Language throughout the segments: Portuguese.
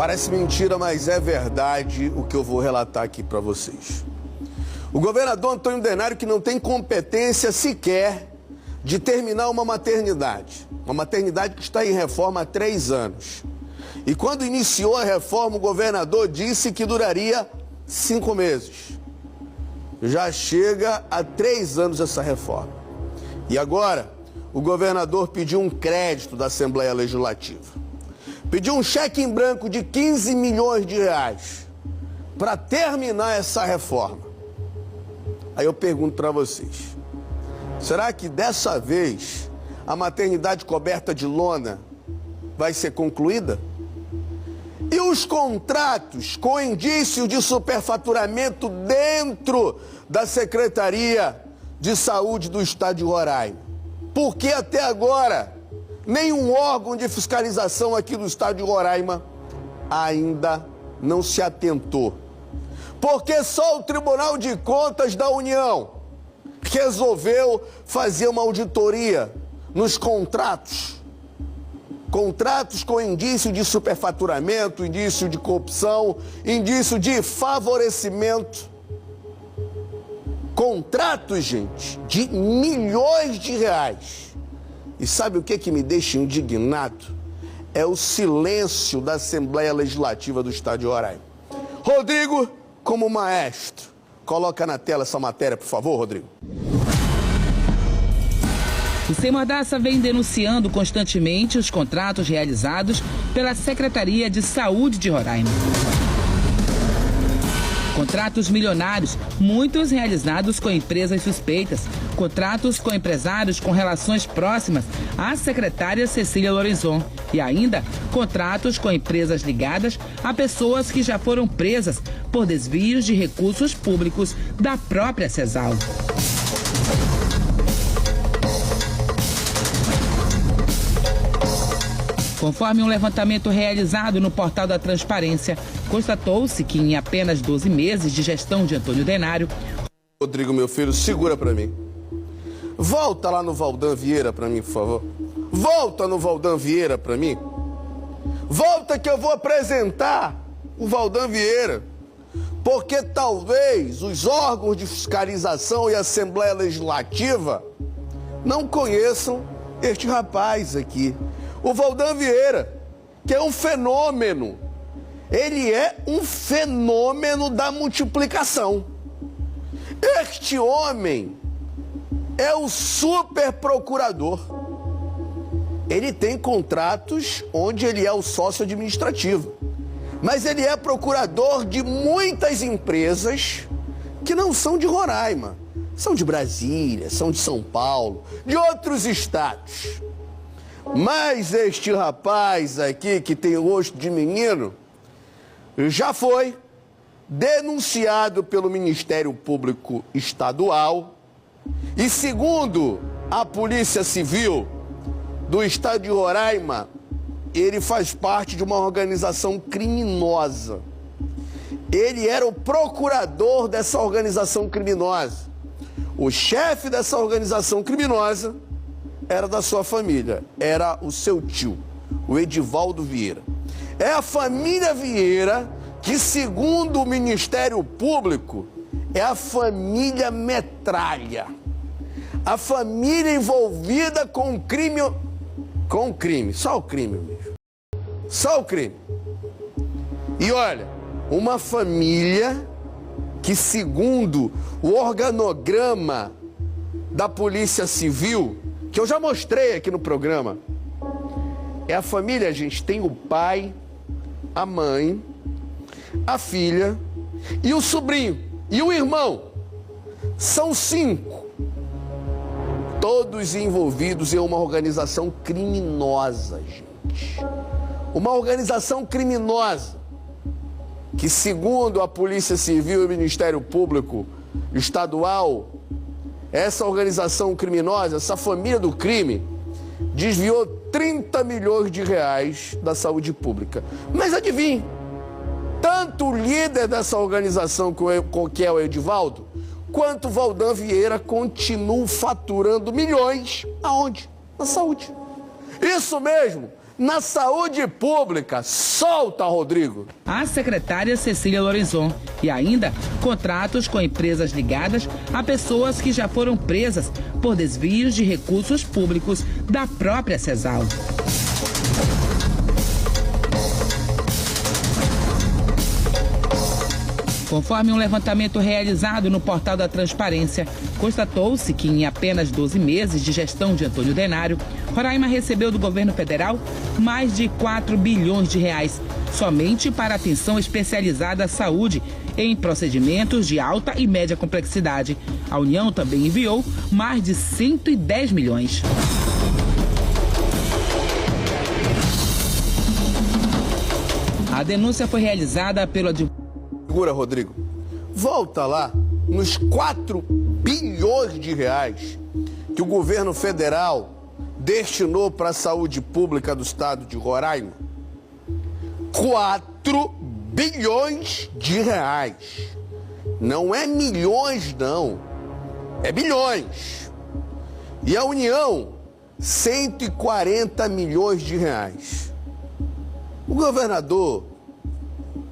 Parece mentira, mas é verdade o que eu vou relatar aqui para vocês. O governador Antônio Denário, que não tem competência sequer de terminar uma maternidade que está em reforma há 3 anos. E quando iniciou a reforma, o governador disse que duraria 5 meses. Já chega a 3 anos essa reforma. E agora, o governador pediu um crédito da Assembleia Legislativa. Pediu um cheque em branco de 15 milhões de reais para terminar essa reforma. Aí eu pergunto para vocês, será que dessa vez a maternidade coberta de lona vai ser concluída? E os contratos com indício de superfaturamento dentro da Secretaria de Saúde do Estado de Roraima? Porque até agora nenhum órgão de fiscalização aqui do Estado de Roraima ainda não se atentou. Porque só o Tribunal de Contas da União resolveu fazer uma auditoria nos contratos. Contratos com indício de superfaturamento, indício de corrupção, indício de favorecimento. Contratos, gente, de milhões de reais. E sabe o que me deixa indignado? É o silêncio da Assembleia Legislativa do Estado de Roraima. Rodrigo, como maestro, coloca na tela essa matéria, por favor, Rodrigo. O Semordaça vem denunciando constantemente os contratos realizados pela Secretaria de Saúde de Roraima. Contratos milionários, muitos realizados com empresas suspeitas. Contratos com empresários com relações próximas à secretária Cecília Lorenzon. E ainda, contratos com empresas ligadas a pessoas que já foram presas por desvios de recursos públicos da própria CESAL. Conforme um levantamento realizado no portal da Transparência, constatou-se que em apenas 12 meses de gestão de Antônio Denário... Rodrigo, meu filho, segura pra mim. Volta lá no Valdan Vieira pra mim, por favor. Volta no Valdan Vieira pra mim. Volta que eu vou apresentar o Valdan Vieira. Porque talvez os órgãos de fiscalização e Assembleia Legislativa não conheçam este rapaz aqui. O Valdan Vieira, que é um fenômeno. Ele é um fenômeno da multiplicação. Este homem é o super procurador. Ele tem contratos onde ele é o sócio administrativo. Mas ele é procurador de muitas empresas que não são de Roraima. São de Brasília, são de São Paulo, de outros estados. Mas este rapaz aqui, que tem o rosto de menino, já foi denunciado pelo Ministério Público Estadual e, segundo a Polícia Civil do Estado de Roraima, ele faz parte de uma organização criminosa. Ele era o procurador dessa organização criminosa. O chefe dessa organização criminosa era da sua família, era o seu tio, o Edivaldo Vieira. É a família Vieira que, segundo o Ministério Público, é a família metralha. A família envolvida com crime, só o crime mesmo. Só o crime. E olha, uma família que, segundo o organograma da Polícia Civil, que eu já mostrei aqui no programa, é a família, gente, tem o pai, a mãe, a filha e o sobrinho e o irmão. São 5. Todos envolvidos em uma organização criminosa, gente. Uma organização criminosa que, segundo a Polícia Civil e o Ministério Público Estadual, essa organização criminosa, essa família do crime, desviou 30 milhões de reais da saúde pública. Mas adivinhe, tanto o líder dessa organização, que é o Edivaldo, quanto o Valdan Vieira continuam faturando milhões. Aonde? Na saúde. Isso mesmo, na saúde pública. Solta, Rodrigo. A secretária Cecília Lorenzon e ainda contratos com empresas ligadas a pessoas que já foram presas por desvios de recursos públicos da própria CESAL. Conforme um levantamento realizado no portal da Transparência, constatou-se que em apenas 12 meses de gestão de Antônio Denário, Roraima recebeu do governo federal mais de 4 bilhões de reais, somente para atenção especializada à saúde em procedimentos de alta e média complexidade. A União também enviou mais de 110 milhões. A denúncia foi realizada pelo advogado. Segura, Rodrigo. Volta lá nos 4 bilhões de reais que o governo federal destinou para a saúde pública do estado de Roraima. 4 bilhões de reais. Não é milhões, não. É bilhões. E a União, 140 milhões de reais. O governador,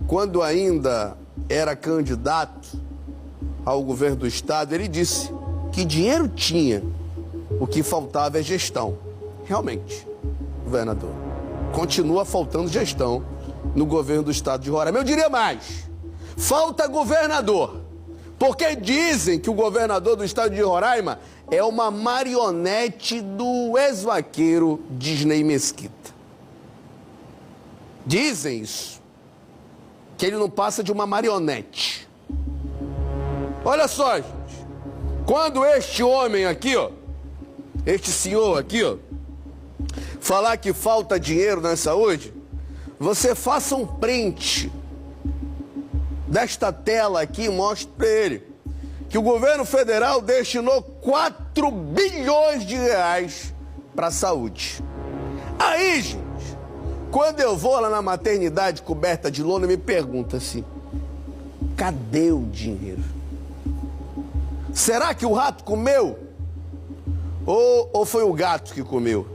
quando ainda era candidato ao governo do estado, ele disse que dinheiro tinha, o que faltava é gestão. Realmente, governador, continua faltando gestão no governo do estado de Roraima. Eu diria mais, falta governador, porque dizem que o governador do estado de Roraima é uma marionete do ex-vaqueiro Disney Mesquita. Dizem isso, que ele não passa de uma marionete. Olha só, gente, quando este homem aqui, ó, este senhor aqui, ó, falar que falta dinheiro na saúde, você faça um print desta tela aqui e mostre para ele que o governo federal destinou 4 bilhões de reais para a saúde. Aí, gente, quando eu vou lá na maternidade coberta de lona, me pergunta assim, cadê o dinheiro? Será que o rato comeu? Ou foi o gato que comeu?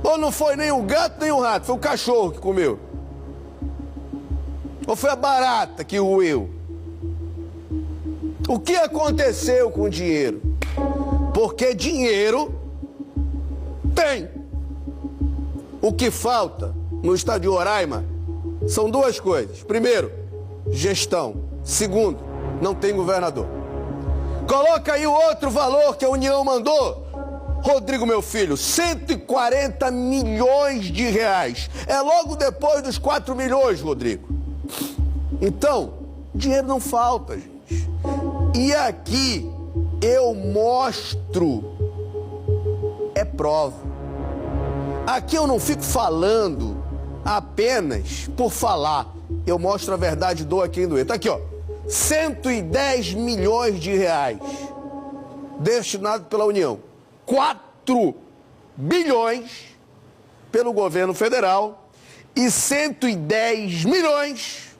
Ou não foi nem o gato nem o rato, foi o cachorro que comeu? Ou foi a barata que roeu? O que aconteceu com o dinheiro? Porque dinheiro tem. O que falta no estado de Roraima são 2 coisas. Primeiro, gestão. Segundo, não tem governador. Coloca aí o outro valor que a União mandou. Rodrigo, meu filho, 140 milhões de reais. É logo depois dos 4 milhões, Rodrigo. Então, dinheiro não falta, gente. E aqui eu mostro, é prova. Aqui eu não fico falando apenas por falar. Eu mostro a verdade, dou a quem doer. Tá aqui, ó. 110 milhões de reais destinado pela União. 4 bilhões pelo governo federal e 110 milhões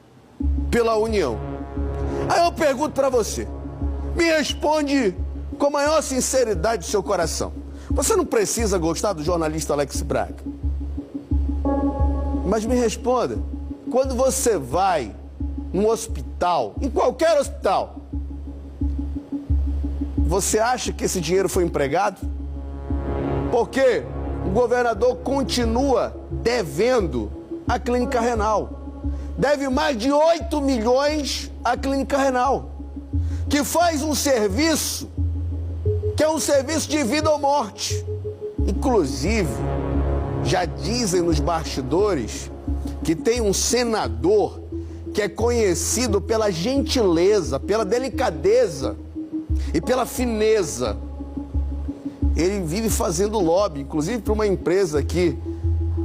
pela União. Aí eu pergunto para você, me responde com a maior sinceridade do seu coração. Você não precisa gostar do jornalista Alex Braga. Mas me responda, quando você vai num hospital, em qualquer hospital, você acha que esse dinheiro foi empregado? Porque o governador continua devendo a clínica renal. Deve mais de 8 milhões à clínica renal, que faz um serviço que é um serviço de vida ou morte. Inclusive, já dizem nos bastidores que tem um senador que é conhecido pela gentileza, pela delicadeza e pela fineza. Ele vive fazendo lobby, inclusive para uma empresa aqui,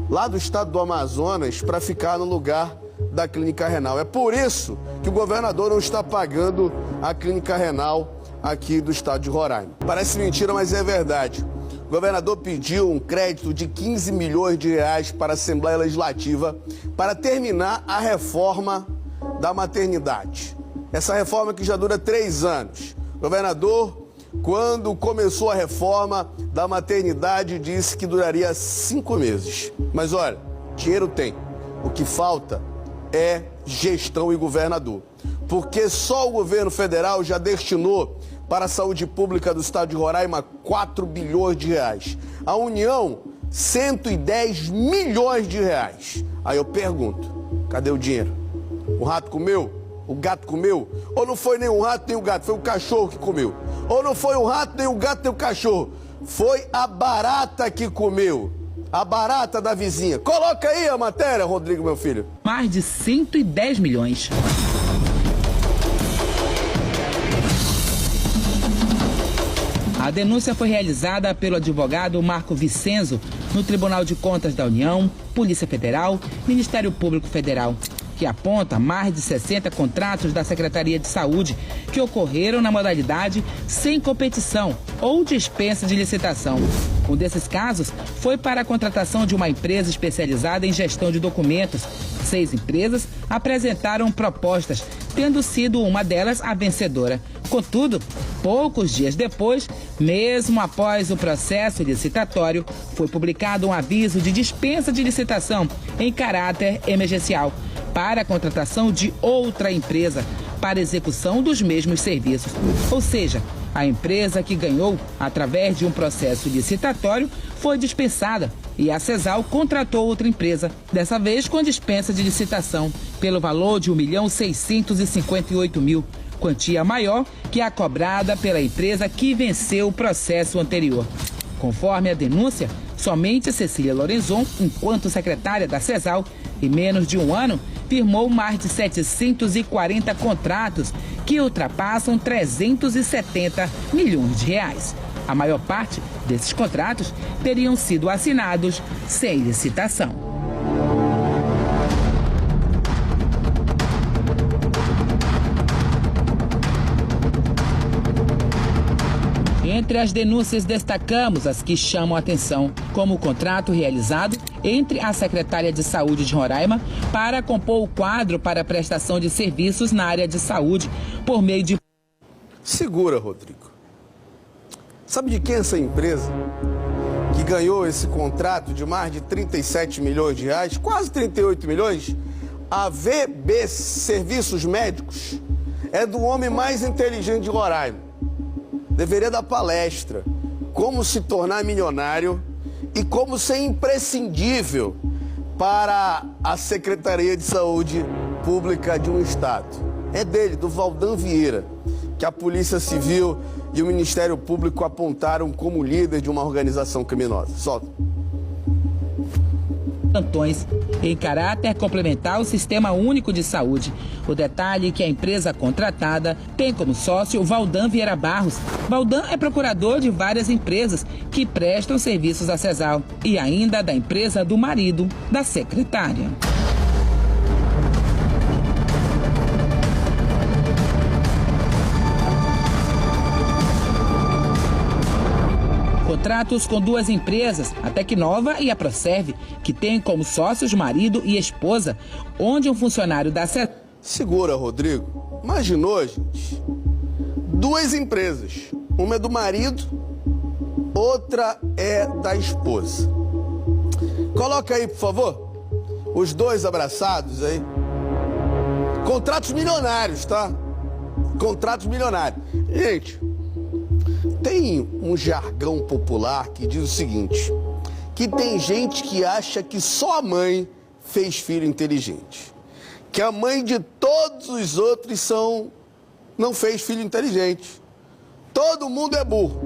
lá do estado do Amazonas, para ficar no lugar da clínica renal. É por isso que o governador não está pagando a clínica renal aqui do estado de Roraima. Parece mentira, mas é verdade. O governador pediu um crédito de 15 milhões de reais para a Assembleia Legislativa para terminar a reforma da maternidade. Essa reforma que já dura 3 anos. O governador quando começou a reforma da maternidade, disse que duraria 5 meses. Mas olha, dinheiro tem. O que falta é gestão e governador. Porque só o governo federal já destinou para a saúde pública do estado de Roraima 4 bilhões de reais. A União, 110 milhões de reais. Aí eu pergunto, cadê o dinheiro? O rato comeu? O gato comeu? Ou não foi nem o rato nem o gato, foi o cachorro que comeu? Ou não foi o rato nem o gato nem o cachorro, foi a barata que comeu? A barata da vizinha. Coloca aí a matéria, Rodrigo, meu filho. Mais de 110 milhões. A denúncia foi realizada pelo advogado Marco Vicenzo no Tribunal de Contas da União, Polícia Federal, Ministério Público Federal, que aponta mais de 60 contratos da Secretaria de Saúde que ocorreram na modalidade sem competição ou dispensa de licitação. Um desses casos foi para a contratação de uma empresa especializada em gestão de documentos. 6 empresas apresentaram propostas, tendo sido uma delas a vencedora. Contudo, poucos dias depois, mesmo após o processo licitatório, foi publicado um aviso de dispensa de licitação em caráter emergencial para a contratação de outra empresa para execução dos mesmos serviços. Ou seja, a empresa que ganhou através de um processo licitatório foi dispensada e a Cesal contratou outra empresa, dessa vez com dispensa de licitação, pelo valor de R$ 1.658.000, quantia maior que a cobrada pela empresa que venceu o processo anterior. Conforme a denúncia, somente Cecília Lorenzon, enquanto secretária da Cesal, em menos de um ano, firmou mais de 740 contratos que ultrapassam 370 milhões de reais. A maior parte desses contratos teriam sido assinados sem licitação. Entre as denúncias destacamos as que chamam a atenção, como o contrato realizado entre a Secretaria de Saúde de Roraima para compor o quadro para a prestação de serviços na área de saúde por meio de... Segura, Rodrigo. Sabe de quem é essa empresa que ganhou esse contrato de mais de 37 milhões de reais, quase 38 milhões? A VB Serviços Médicos é do homem mais inteligente de Roraima. Deveria dar palestra, como se tornar milionário e como ser imprescindível para a Secretaria de Saúde Pública de um estado. É dele, do Valdan Vieira, que a Polícia Civil e o Ministério Público apontaram como líder de uma organização criminosa. Solta. Plantões em caráter complementar ao Sistema Único de Saúde. O detalhe é que a empresa contratada tem como sócio o Valdan Vieira Barros. Valdan é procurador de várias empresas que prestam serviços à Cesal e ainda da empresa do marido da secretária. Contratos com 2 empresas, a Tecnova e a Proserve, que têm como sócios marido e esposa, onde um funcionário da... Segura, Rodrigo. Imaginou, gente? 2 empresas. Uma é do marido, outra é da esposa. Coloca aí, por favor. Os 2 abraçados aí. Contratos milionários, tá? Contratos milionários. Gente... Tem um jargão popular que diz o seguinte, que tem gente que acha que só a mãe fez filho inteligente, que a mãe de todos os outros não fez filho inteligente. Todo mundo é burro.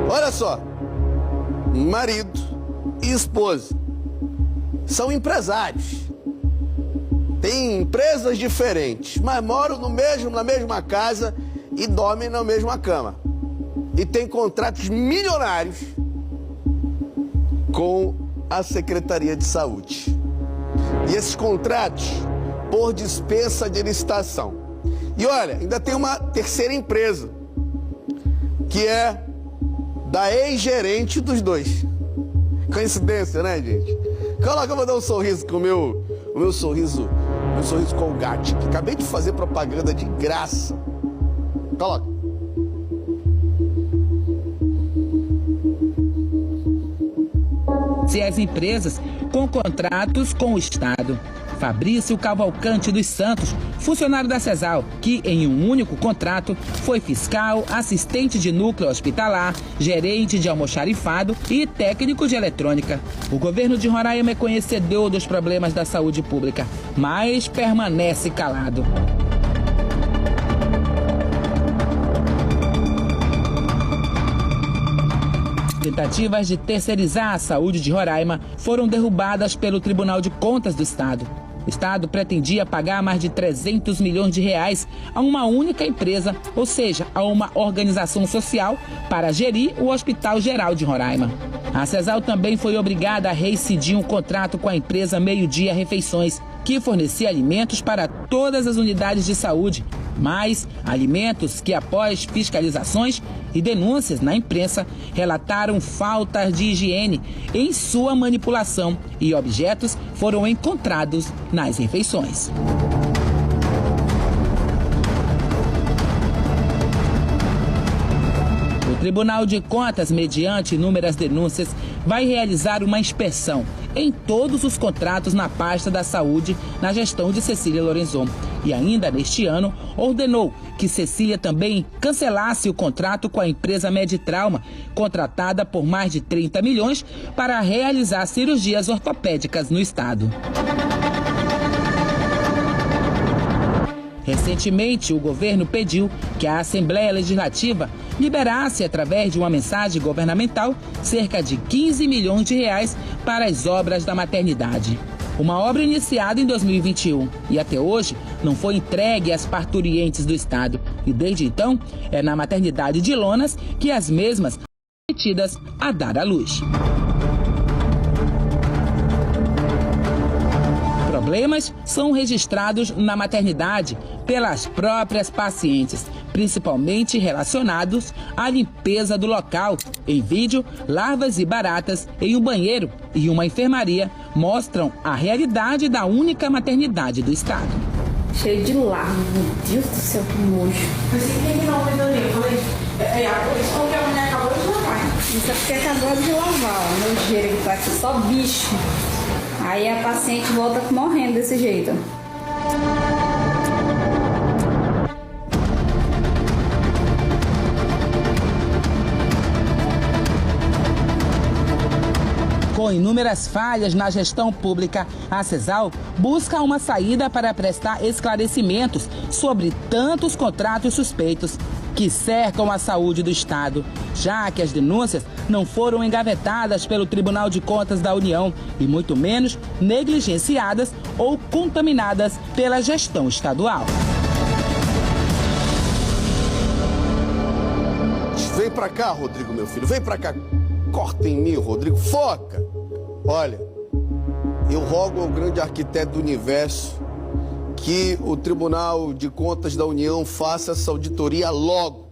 Olha só, marido e esposa são empresários, têm empresas diferentes, mas moram na mesma casa e dormem na mesma cama. E tem contratos milionários com a Secretaria de Saúde. E esses contratos por dispensa de licitação. E olha, ainda tem uma terceira empresa, que é da ex-gerente dos 2. Coincidência, né, gente? Coloca, eu vou dar um sorriso com o meu sorriso Colgate, que acabei de fazer propaganda de graça. Coloca. se as empresas com contratos com o Estado. Fabrício Cavalcante dos Santos, funcionário da CESAL, que em um único contrato foi fiscal, assistente de núcleo hospitalar, gerente de almoxarifado e técnico de eletrônica. O governo de Roraima é conhecedor dos problemas da saúde pública, mas permanece calado. Tentativas de terceirizar a saúde de Roraima foram derrubadas pelo Tribunal de Contas do Estado. O Estado pretendia pagar mais de 300 milhões de reais a uma única empresa, ou seja, a uma organização social, para gerir o Hospital Geral de Roraima. A CESAL também foi obrigada a reincidir um contrato com a empresa Meio Dia Refeições, que fornecia alimentos para todas as unidades de saúde, mas alimentos que, após fiscalizações e denúncias na imprensa, relataram faltas de higiene em sua manipulação e objetos foram encontrados nas refeições. O Tribunal de Contas, mediante inúmeras denúncias, vai realizar uma inspeção em todos os contratos na pasta da saúde na gestão de Cecília Lorenzon. E ainda neste ano, ordenou que Cecília também cancelasse o contrato com a empresa Meditrauma, contratada por mais de 30 milhões para realizar cirurgias ortopédicas no estado. Recentemente, o governo pediu que a Assembleia Legislativa liberasse, através de uma mensagem governamental, cerca de 15 milhões de reais para as obras da maternidade. Uma obra iniciada em 2021 e até hoje não foi entregue às parturientes do estado. E desde então, é na maternidade de Lonas que as mesmas são permitidas a dar à luz. Problemas são registrados na maternidade pelas próprias pacientes, principalmente relacionados à limpeza do local. Em vídeo, larvas e baratas em um banheiro e uma enfermaria mostram a realidade da única maternidade do estado. Cheio de larva, meu Deus do céu, que nojo. Mas tem que não, Dani, eu falei, isso porque a mulher acabou de lavar. Isso é porque acabou de lavar, ó, nojeira que tá aqui, só bicho. Aí a paciente volta morrendo desse jeito. Com inúmeras falhas na gestão pública, a CESAL busca uma saída para prestar esclarecimentos sobre tantos contratos suspeitos que cercam a saúde do estado, já que as denúncias não foram engavetadas pelo Tribunal de Contas da União e muito menos negligenciadas ou contaminadas pela gestão estadual. Vem pra cá, Rodrigo, meu filho, vem pra cá. Corta em mim, Rodrigo, foca. Olha, eu rogo ao grande arquiteto do universo que o Tribunal de Contas da União faça essa auditoria logo,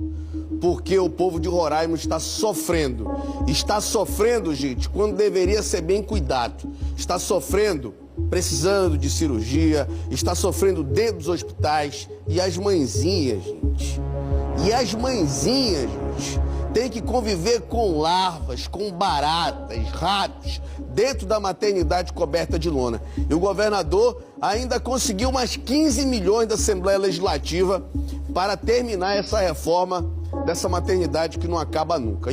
porque o povo de Roraima está sofrendo. Está sofrendo, gente, quando deveria ser bem cuidado. Está sofrendo, precisando de cirurgia, está sofrendo dentro dos hospitais. E as mãezinhas, gente, tem que conviver com larvas, com baratas, ratos, dentro da maternidade coberta de lona. E o governador ainda conseguiu mais 15 milhões da Assembleia Legislativa para terminar essa reforma dessa maternidade que não acaba nunca.